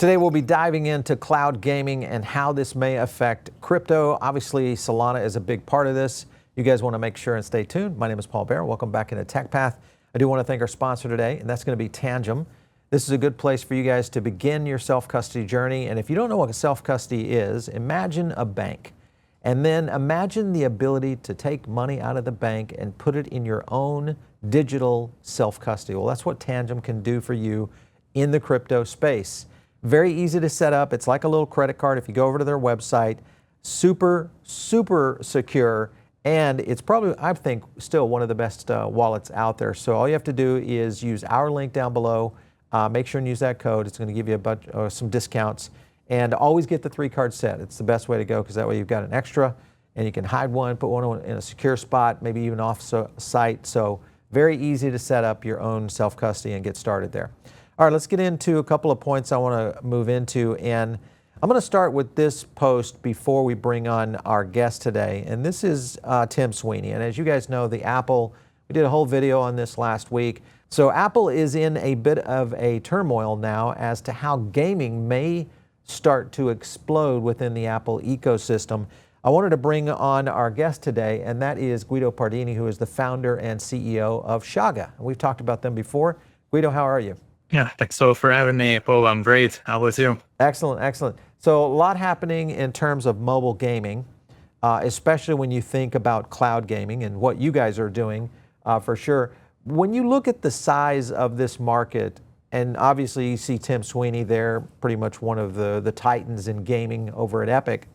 Today we'll be diving into cloud gaming and how this may affect crypto. Obviously, Solana is a big part of this. You guys want to make sure and stay tuned. My name is Paul Bear. Welcome back into Tech Path. I do want to thank our sponsor today, and that's going to be Tangem. This is a good place for you guys to begin your self-custody journey. And if you don't know what self-custody is, imagine a bank. And then imagine the ability to take money out of the bank and put it in your own digital self-custody. Well, that's what Tangem can do for you in the crypto space. Very easy to set up. It's like a little credit card. If you go over to their website, super secure. And it's probably, I think, still one of the best wallets out there. So all you have to do is use our link down below. Make sure and use that code. It's going to give you a bunch, some discounts. And always get the 3-card set. It's the best way to go because that way you've got an extra and you can hide one, put one in a secure spot, maybe even off site. So very easy to set up your own self-custody and get started there. All right, let's get into a couple of points I want to move into. And I'm going to start with this post before we bring on our guest today. And this is Tim Sweeney. And as you guys know, the Apple, we did a whole video on this last week. So Apple is in a bit of a turmoil now as to how gaming may start to explode within the Apple ecosystem. I wanted to bring on our guest today, and that is Guido Pardini, who is the founder and CEO of Shaga. We've talked about them before. Guido, how are you? Yeah, thanks so for having me, Paul. I'm great. How was you? Excellent, excellent. So a lot happening in terms of mobile gaming, especially when you think about cloud gaming and what you guys are doing for sure. When you look at the size of this market, and obviously you see Tim Sweeney there, pretty much one of the titans in gaming over at Epic.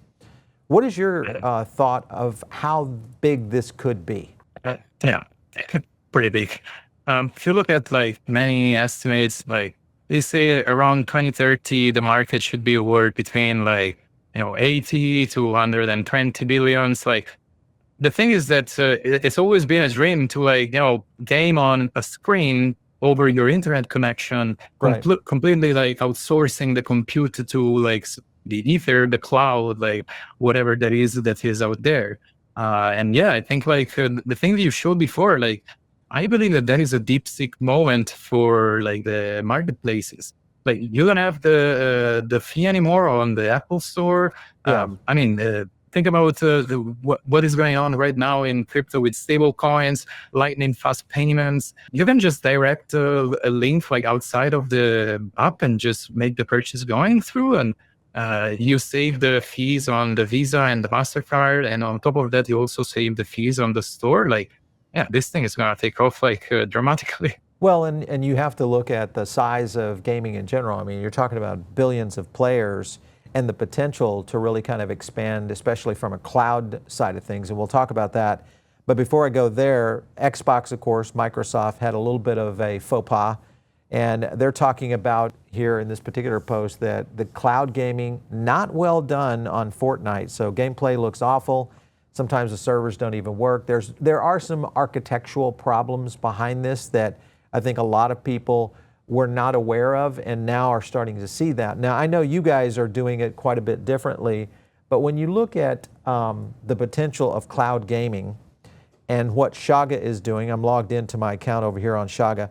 What is your thought of how big this could be? Yeah, pretty big. If you look at like many estimates, like they say around 2030, the market should be worth between 80 to 120 billions. Like the thing is that it's always been a dream to game on a screen over your internet connection, right. Completely like outsourcing the compute to like the ether, the cloud, like whatever that is out there. And yeah, I think like the thing that you showed before, like I believe that is a DeepSeek moment for like the marketplaces. Like you don't have the fee anymore on the Apple Store. Yeah. I mean, think about what is going on right now in crypto with stable coins, lightning fast payments. You can just direct a link like outside of the app and just make the purchase going through, and you save the fees on the Visa and the MasterCard, and on top of that, you also save the fees on the store. Like, yeah, this thing is going to take off like dramatically. Well, and you have to look at the size of gaming in general. I mean, you're talking about billions of players and the potential to really kind of expand, especially from a cloud side of things. And we'll talk about that. But before I go there, Xbox, of course, Microsoft had a little bit of a faux pas. And they're talking about here in this particular post that the cloud gaming, not well done on Fortnite. So gameplay looks awful. Sometimes the servers don't even work. There are some architectural problems behind this that I think a lot of people were not aware of and now are starting to see that. Now, I know you guys are doing it quite a bit differently, but when you look at the potential of cloud gaming and what Shaga is doing, I'm logged into my account over here on Shaga.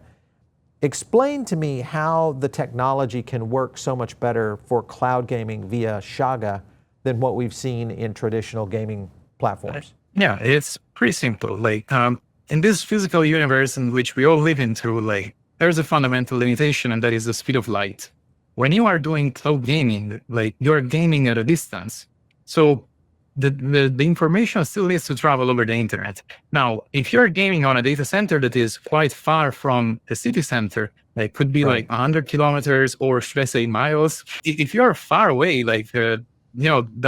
Explain to me how the technology can work so much better for cloud gaming via Shaga than what we've seen in traditional gaming platforms. Yeah, it's pretty simple. Like in this physical universe in which we all live into, like there's a fundamental limitation, and that is the speed of light. When you are doing cloud gaming, like you're gaming at a distance. So the information still needs to travel over the internet. Now, if you're gaming on a data center that is quite far from the city center, like could be like 100 kilometers or should I say miles. If you're far away, like the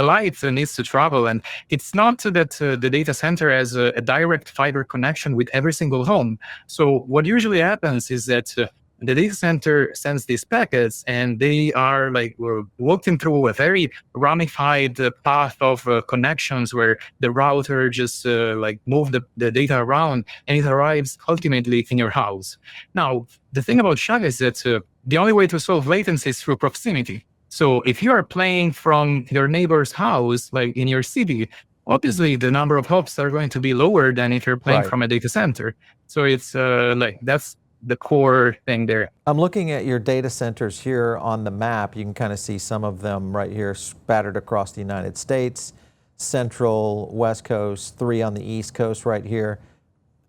light needs to travel, and it's not that the data center has a direct fiber connection with every single home. So what usually happens is that the data center sends these packets, and they are like we're walking through a very ramified path of connections where the router just like move the data around, and it arrives ultimately in your house. Now, the thing about Shaga is that the only way to solve latency is through proximity. So if you are playing from your neighbor's house, like in your city, obviously the number of hops are going to be lower than if you're playing from a data center. So it's like that's the core thing there. I'm looking at your data centers here on the map. You can kind of see some of them right here spattered across the United States, Central, West Coast, 3 on the East Coast right here.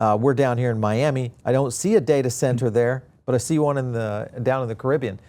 We're down here in Miami. I don't see a data center there, but I see one down in the Caribbean.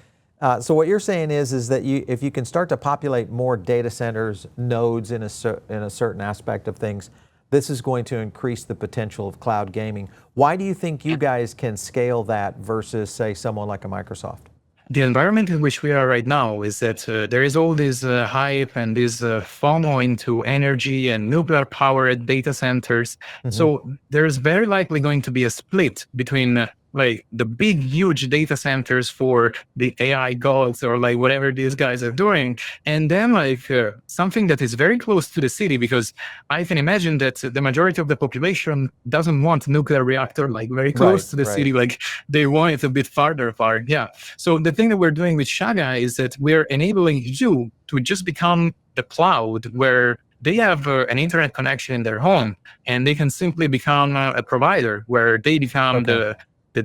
So what you're saying is that if you can start to populate more data centers, nodes in a certain aspect of things, this is going to increase the potential of cloud gaming. Why do you think you guys can scale that versus, say, someone like a Microsoft? The environment in which we are right now is that there is all this hype and this FOMO into energy and nuclear powered data centers. So there's very likely going to be a split between like the big, huge data centers for the AI gods or like whatever these guys are doing. And then like something that is very close to the city, because I can imagine that the majority of the population doesn't want nuclear reactor like very close to the city. Like they want it a bit farther apart. Yeah. So the thing that we're doing with Shaga is that we're enabling you to just become the cloud where they have an internet connection in their home, and they can simply become a provider where they become the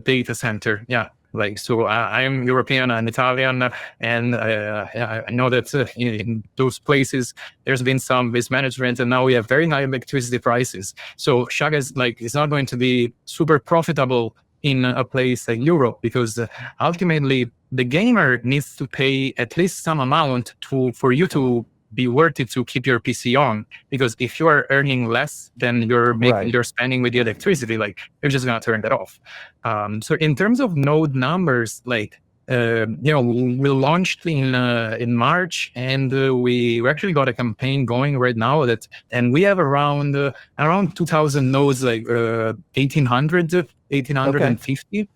data center. Yeah. Like, so I'm European and Italian, and I know that in those places there's been some mismanagement, and now we have very high electricity prices. So Shaga is like, it's not going to be super profitable in a place like Europe, because ultimately the gamer needs to pay at least some amount for you to be worth it to keep your PC on. Because if you are earning less than you're spending with the electricity, like you're just gonna turn that off. So in terms of node numbers, like we launched in March, and we actually got a campaign going right now and we have around 2,000 nodes, like 1,850.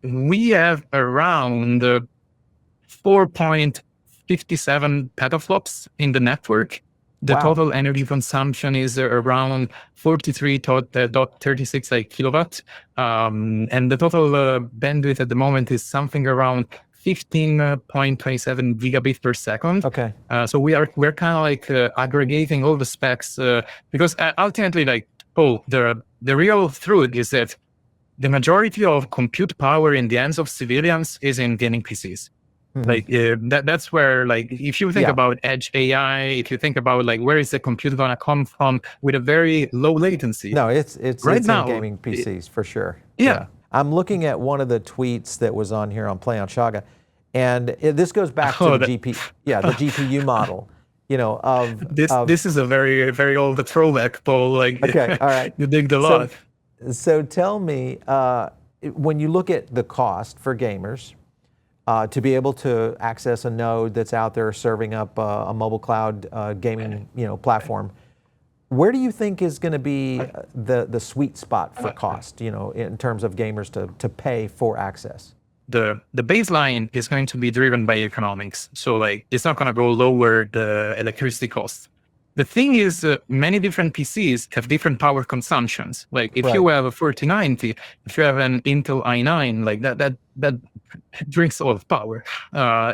We have around 4.57 petaflops in the network. The total energy consumption is around 43.36 like kilowatt. And the total bandwidth at the moment is something around 15.27 gigabit per second. So we're kind of like aggregating all the specs because ultimately, like, the real truth is that the majority of compute power in the hands of civilians is in gaming PCs. Like that's where, like, if you think about edge AI, if you think about like where is the compute gonna come from with a very low latency? No, it's right now in gaming PCs for sure. Yeah. I'm looking at one of the tweets that was on here on Play on Shaga, and this goes back to the GPU model. You know, this is a very, very old throwback, Paul. Like, all right, you dig a lot. So tell me, when you look at the cost for gamers, to be able to access a node that's out there serving up a mobile cloud gaming platform, where do you think is going to be the sweet spot for cost, in terms of gamers to pay for access? The baseline is going to be driven by economics. So like, it's not going to go lower the electricity cost. The thing is, many different PCs have different power consumptions. Like if you have a 4090, if you have an Intel i9, like that drinks a lot of power.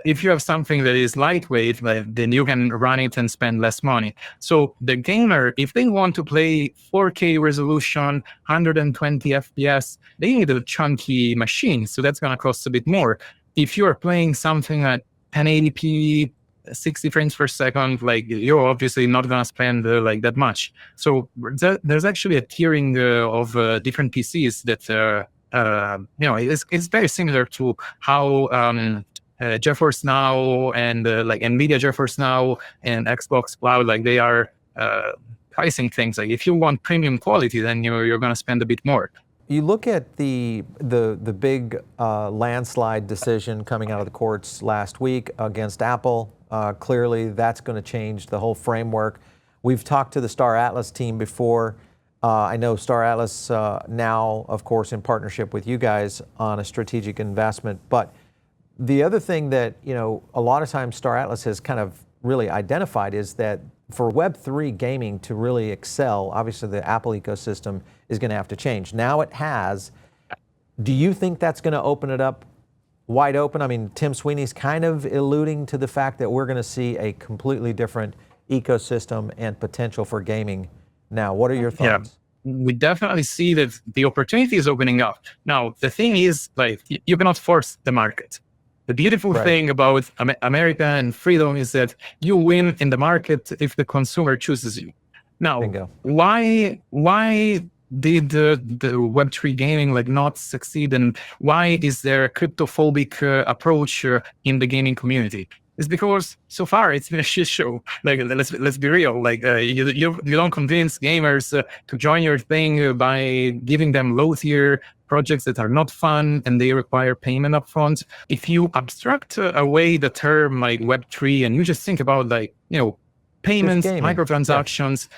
If you have something that is lightweight, then you can run it and spend less money. So the gamer, if they want to play 4K resolution, 120 FPS, they need a chunky machine. So that's going to cost a bit more. If you're playing something at 1080p, 60 frames per second, like you're obviously not going to spend like that much. So there's actually a tiering of different PCs that it's very similar to how GeForce Now and like NVIDIA GeForce Now and Xbox Cloud, like they are pricing things. Like if you want premium quality, then you're going to spend a bit more. You look at the big landslide decision coming out of the courts last week against Apple. Clearly, that's going to change the whole framework. We've talked to the Star Atlas team before. I know Star Atlas now, of course, in partnership with you guys on a strategic investment. But the other thing that, a lot of times Star Atlas has kind of really identified is that for Web3 gaming to really excel, obviously the Apple ecosystem is going to have to change. Now it has. Do you think that's going to open it up wide open? I mean, Tim Sweeney's kind of alluding to the fact that we're going to see a completely different ecosystem and potential for gaming now. What are your thoughts? we definitely see that the opportunity is opening up. Now, the thing is, like, you cannot force the market. The beautiful thing about America and freedom is that you win in the market if the consumer chooses you. Now, Bingo. why did the Web3 gaming like not succeed, and why is there a cryptophobic approach in the gaming community? It's because so far it's been a shit show. Like, let's be real. Like, you don't convince gamers to join your thing by giving them low tier projects that are not fun and they require payment upfront. If you abstract away the term like Web3 and you just think about, like, payments, microtransactions.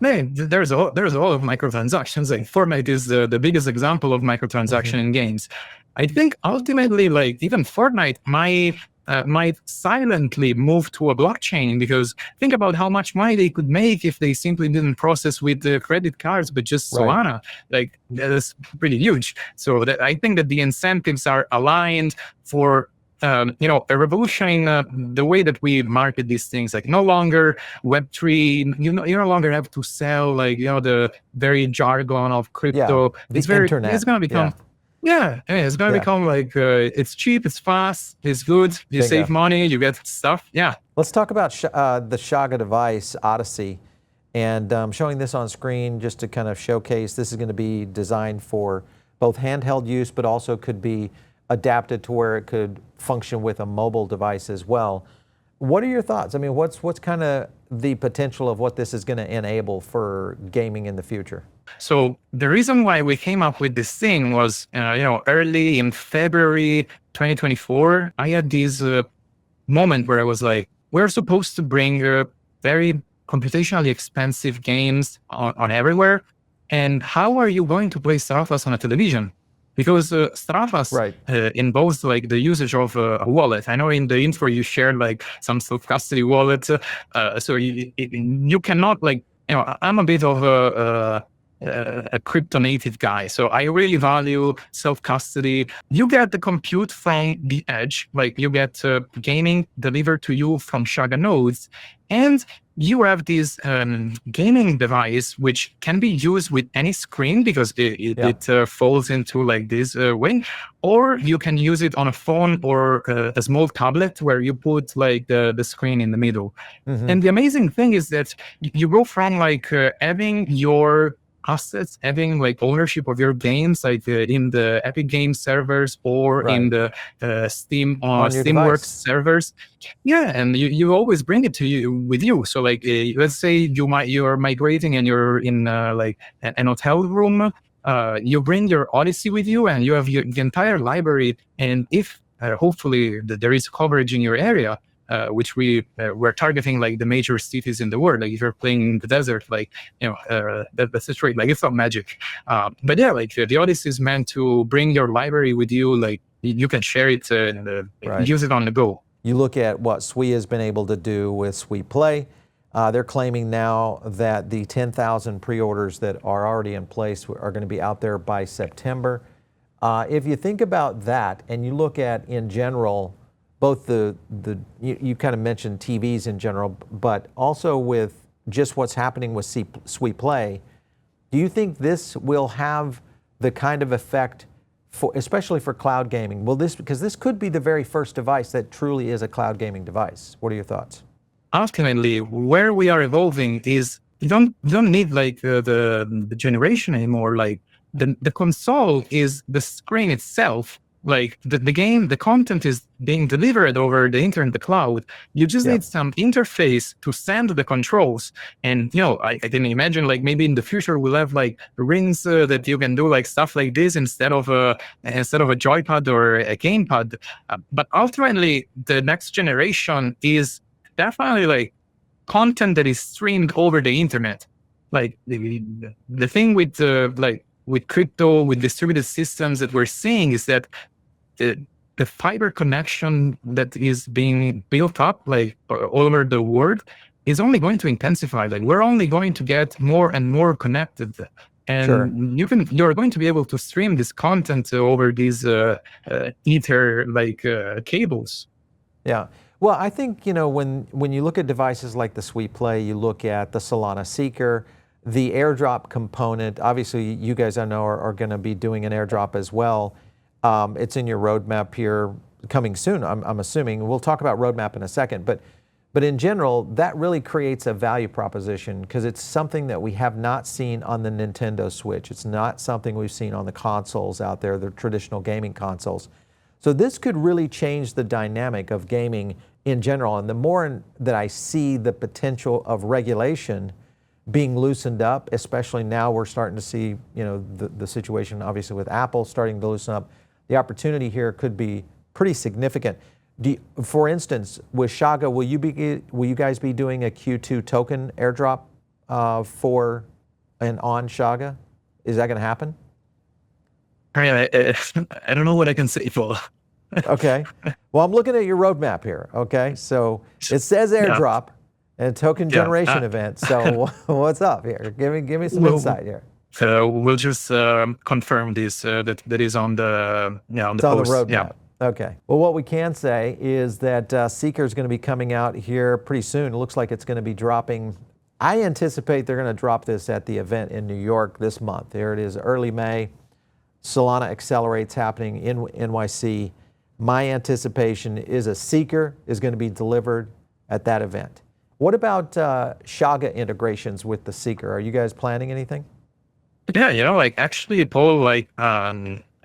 Man, there's a lot of microtransactions. Like, Fortnite is the biggest example of microtransaction in games. I think ultimately, like, even Fortnite might silently move to a blockchain, because think about how much money they could make if they simply didn't process with the credit cards, but just Solana. Like, that's pretty huge. So I think that the incentives are aligned for a revolution in the way that we market these things. Like, no longer Web3, you no longer have to sell, like, the very jargon of crypto. It's going to become it's going to become like, it's cheap, it's fast, it's good, you save money, you get stuff. Let's talk about the Shaga device, Odyssey, and showing this on screen just to kind of showcase this is going to be designed for both handheld use, but also could be adapted to where it could function with a mobile device as well. What are your thoughts? I mean, what's kind of the potential of what this is going to enable for gaming in the future? So the reason why we came up with this thing was, early in February 2024, I had this moment where I was like, we're supposed to bring very computationally expensive games on everywhere. And how are you going to play Star Wars on a television? Because Star Wars involves like the usage of a wallet. I know in the intro you shared like some self-custody wallet. So you cannot, like, I'm a bit of a crypto native guy. So I really value self-custody. You get the compute from the edge, like you get gaming delivered to you from Shaga nodes, and you have this gaming device which can be used with any screen because it falls into like this way, or you can use it on a phone or a small tablet where you put like the screen in the middle. And the amazing thing is that you go from like having your assets, having like ownership of your games, like in the Epic Games servers or in the Steamworks servers. And you always bring it to you with you. So like, let's say you're migrating and you're in like an hotel room. You bring your Odyssey with you, and you have the entire library. And if hopefully there is coverage in your area, which we're targeting like the major cities in the world. Like if you're playing in the desert, like, that's straight, like it's not magic. But yeah, like the Odyssey is meant to bring your library with you. Like you can share it and use it on the go. You look at what Sui has been able to do with SuiPlay. They're claiming now that the 10,000 pre-orders that are already in place are going to be out there by September. If you think about that and you look at in general, both you kind of mentioned TVs in general, but also with just what's happening with SuiPlay, do you think this will have the kind of effect especially for cloud gaming? Because this could be the very first device that truly is a cloud gaming device. What are your thoughts? Ultimately, where we are evolving is you don't need like the generation anymore. Like the console is the screen itself. Like the content is being delivered over the internet, the cloud. You just need some interface to send the controls. And, I can imagine like maybe in the future we'll have like rings that you can do like stuff like this instead of a joypad or a gamepad. But ultimately, the next generation is definitely like content that is streamed over the internet. Like the thing with with crypto, with distributed systems that we're seeing is that the fiber connection that is being built up like all over the world is only going to intensify. Like we're only going to get more and more connected, and you're going to be able to stream this content over these ether like cables. Yeah. Well, I think, when you look at devices like the SuiPlay, you look at the Solana Seeker, the airdrop component, obviously you guys I know are going to be doing an airdrop as well. It's in your roadmap here coming soon, I'm assuming. We'll talk about roadmap in a second, but in general, that really creates a value proposition because it's something that we have not seen on the Nintendo Switch. It's not something we've seen on the consoles out there, the traditional gaming consoles. So this could really change the dynamic of gaming in general. And the more that I see the potential of regulation being loosened up, especially now we're starting to see, the situation obviously with Apple starting to loosen up, the opportunity here could be pretty significant. For instance, with Shaga, will you guys be doing a Q2 token airdrop for and on Shaga? Is that going to happen? I don't know what I can say, Paul. Okay. Well, I'm looking at your roadmap here. Okay. So it says airdrop and token generation event. So what's up here? Give me some insight here. We'll just confirm this that is on the on the post. On the roadmap. Okay. Well, what we can say is that Seeker is going to be coming out here pretty soon. It looks like it's going to be dropping. I anticipate they're going to drop this at the event in New York this month. There it is, early May. Solana Accelerate's happening in NYC. My anticipation is a Seeker is going to be delivered at that event. What about Shaga integrations with the Seeker? Are you guys planning anything? Yeah, actually, Paul,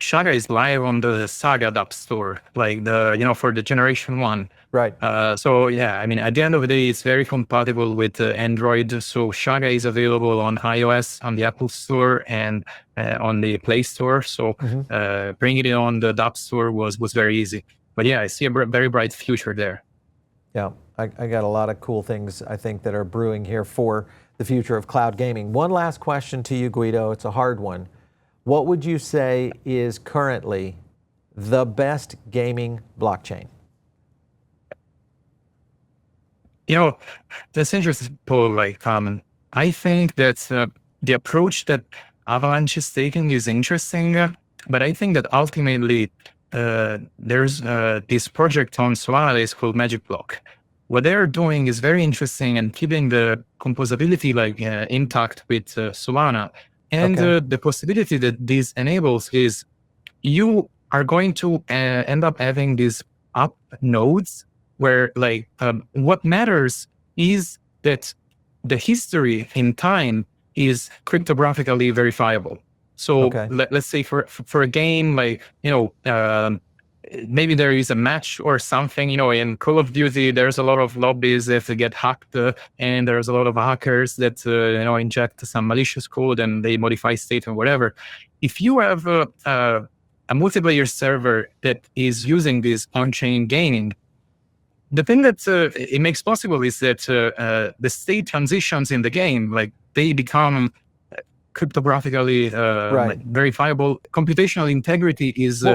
Shaga is live on the Saga App Store, for the Generation 1. Right. So yeah, I mean, at the end of the day, it's very compatible with Android. So Shaga is available on iOS, on the Apple Store, and on the Play Store. So bringing it on the App Store was very easy. But yeah, I see a very bright future there. Yeah, I got a lot of cool things I think that are brewing here for the future of cloud gaming. One last question to you, Guido. It's a hard one. What would you say is currently the best gaming blockchain? That's interesting, Paul. I think that the approach that Avalanche is taking is interesting, but I think that ultimately there's this project on Solana that is called Magic Block. What they're doing is very interesting and keeping the composability intact with Solana. And the possibility that this enables is you are going to end up having these app nodes where what matters is that the history in time is cryptographically verifiable. So let's say for a game, maybe there is a match or something, in Call of Duty, there's a lot of lobbies that get hacked and there's a lot of hackers that, inject some malicious code and they modify state and whatever. If you have a multiplayer server that is using this on-chain gaming, the thing that it makes possible is that the state transitions in the game, they become cryptographically verifiable. Computational integrity is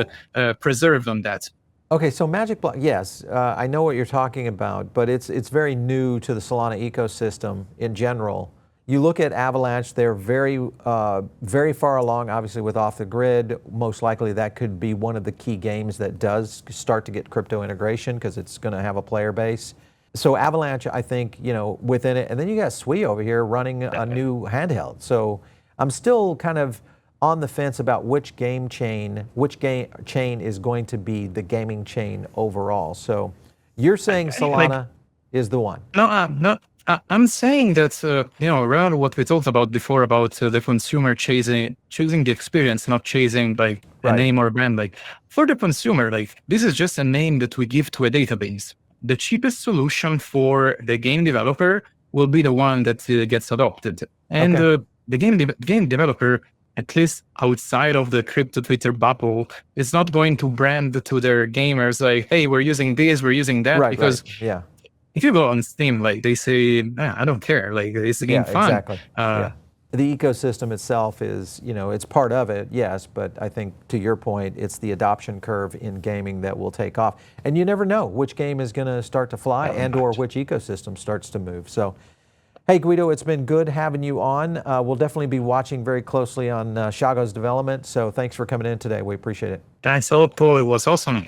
preserved on that. Okay, so Magic Block, yes, I know what you're talking about, but it's very new to the Solana ecosystem in general. You look at Avalanche, they're very far along, obviously, with Off the Grid. Most likely that could be one of the key games that does start to get crypto integration because it's going to have a player base. So Avalanche, I think, within it. And then you got Sui over here running a new handheld. So I'm still kind of on the fence about which game chain is going to be the gaming chain overall. So you're saying Solana is the one? No. I'm saying that, around what we talked about before about the consumer choosing the experience, not chasing a name or a brand. For the consumer, this is just a name that we give to a database. The cheapest solution for the game developer will be the one that gets adopted. And the game developer, at least outside of the crypto Twitter bubble, is not going to brand to their gamers hey, we're using this, we're using that, because if you go on Steam, they say, I don't care. It's the game fun. Exactly. The ecosystem itself is, it's part of it, yes, but I think to your point, it's the adoption curve in gaming that will take off. And you never know which game is going to start to fly or which ecosystem starts to move. So, hey, Guido, it's been good having you on. We'll definitely be watching very closely on Shaga's development. So thanks for coming in today. We appreciate it. Thanks a lot, Paul. It was awesome.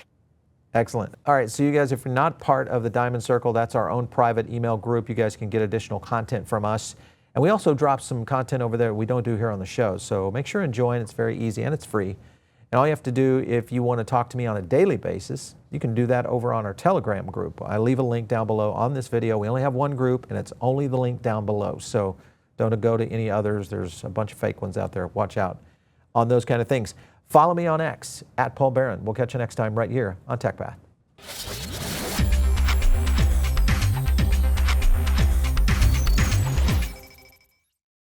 Excellent. All right, so you guys, if you're not part of the Diamond Circle, that's our own private email group. You guys can get additional content from us And we also drop some content over there we don't do here on the show. So make sure and join. It's very easy and it's free. And all you have to do if you want to talk to me on a daily basis, you can do that over on our Telegram group. I leave a link down below on this video. We only have one group and it's only the link down below. So don't go to any others. There's a bunch of fake ones out there. Watch out on those kind of things. Follow me on X, @Paul Barron. We'll catch you next time right here on TechPath.